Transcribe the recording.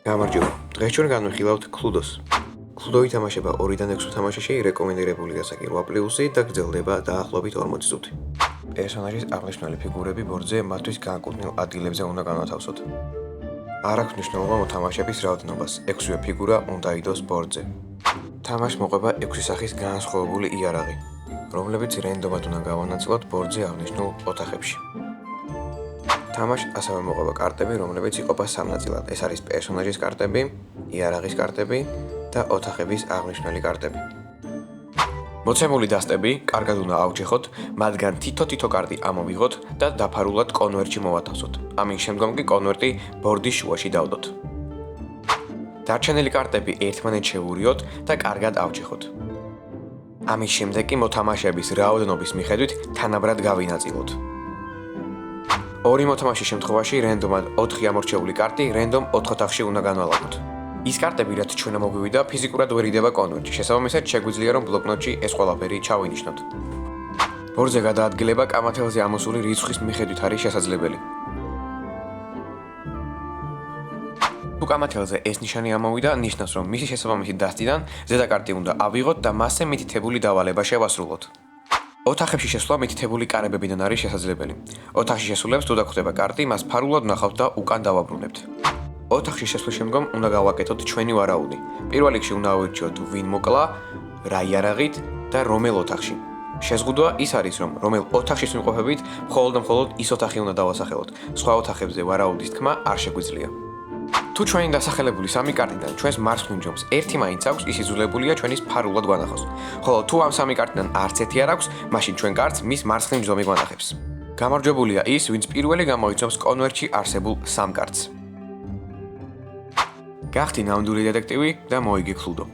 გამარჯობა. დღეს ჩვენ განვიხილავთ კლუდოს. კლუდო ითამაშება 2-დან 6 თამაშში, რეკომენდირებული გასაკირვა პლუსი და გრძელდება დაახლოებით 40 წუთი. პერსონაჟის აღნიშნული ფიგურები ბორდზე მათთვის განკუთვნილ ადგილებზე უნდა განათავსოთ. არ აქვს მნიშვნელობა მოთამაშეების რაოდენობას, 6-ვე ფიგურა უნდა იდოს ბორდზე. თამაშს მოყვება 6 სახის განსხვავებული იარაღი, რომლებიც რენდომად უნდა გავანაწილოთ ბორდზე აღნიშნულ ოთახებში. თამაშს ასევე მოყვება კარტები, რომლებიც იყოფა 3 ნაწილად. ეს არის პერსონაჟის კარტები, იარაღის კარტები და ოთახების აღნიშნული კარტები. მოცემული დასტები კარგად უნდა ავჭეხოთ, მათგან თითო კარტი ამოვიღოთ და დაფარულად კონვერტში მოვათავსოთ. ამის შემდგომ კი კონვერტი ბორდის შუაში დავდოთ. დარჩენილი კარტები ერთმანეთს შევურიოთ და კარგად ავჭეხოთ. ამის შემდეგ კი მოთამაშეების რაოდენობის მიხედვით თანაბრად გავინაწილოთ. ორი მოთამაშის შემთხვევაში რენდომად 4 ამორჩეული კარტი რენდომ 4 ოთახში უნდა განვალაგოთ. ის კარტები, რაც ჩვენ მოგვივიდა, ფიზიკურად ვერ იდება კონვერტში. შესაბამისად, შეგვიძლია რომ ბლოკნოტში ეს ყველაფერი ჩავინიშნოთ. ბორდზე გადაადგილება კამათელზე ამოსული რიცხვის მიხედვით არის შესაძლებელი. თუ კამათელზე ეს ნიშანი ამოვიდა, ნიშნავს, რომ მისი შესაბამისი დასტიდან ზედა კარტი უნდა ავიღოთ და მასზე მითითებული დავალება შევასრულოთ. ოთახებში შესვლა მითითებული კარებებიდან არის შესაძლებელი. ოთახში შესულებს თუ დაგხვდება კარტი, მას ფარულად ვნახავთ და უკან დავაბრუნებთ. ოთახში შესვლის შემდგომ უნდა გავაკეთოთ ჩვენი ვარაუდი. პირველ რიგში უნდა ავირჩიოთ ვინ მოკლა, რა იარაღით და რომელ ოთახში. შეზღუდვა ის არის, რომ რომელ ოთახში ვიმყოფებით, მხოლოდ ის ოთახი უნდა დავასახელოთ. სხვა ოთახებზე ვარაუდის თქმა არ შეგვიძლია. თუ ჩვენი დასახელებული 3 კარტიდან ჩვენს მარცხნივ ჯომს ერთი მაინც აქვს, ის იძულებულია ჩვენის ფარულად გვანახოს. ხოლო თუ ამ 3 კარტიდან არც ერთი არ აქვს, მაშინ ჩვენ კარტს მის მარცხნივ ჯომი გვანახებს. გამარჯვებულია ის, ვინც პირველი გამოიცემს კონვერტში არსებულ 3 კარტს. გახდი ნამდვილი დეტექტივი და მოიგი კლუდო.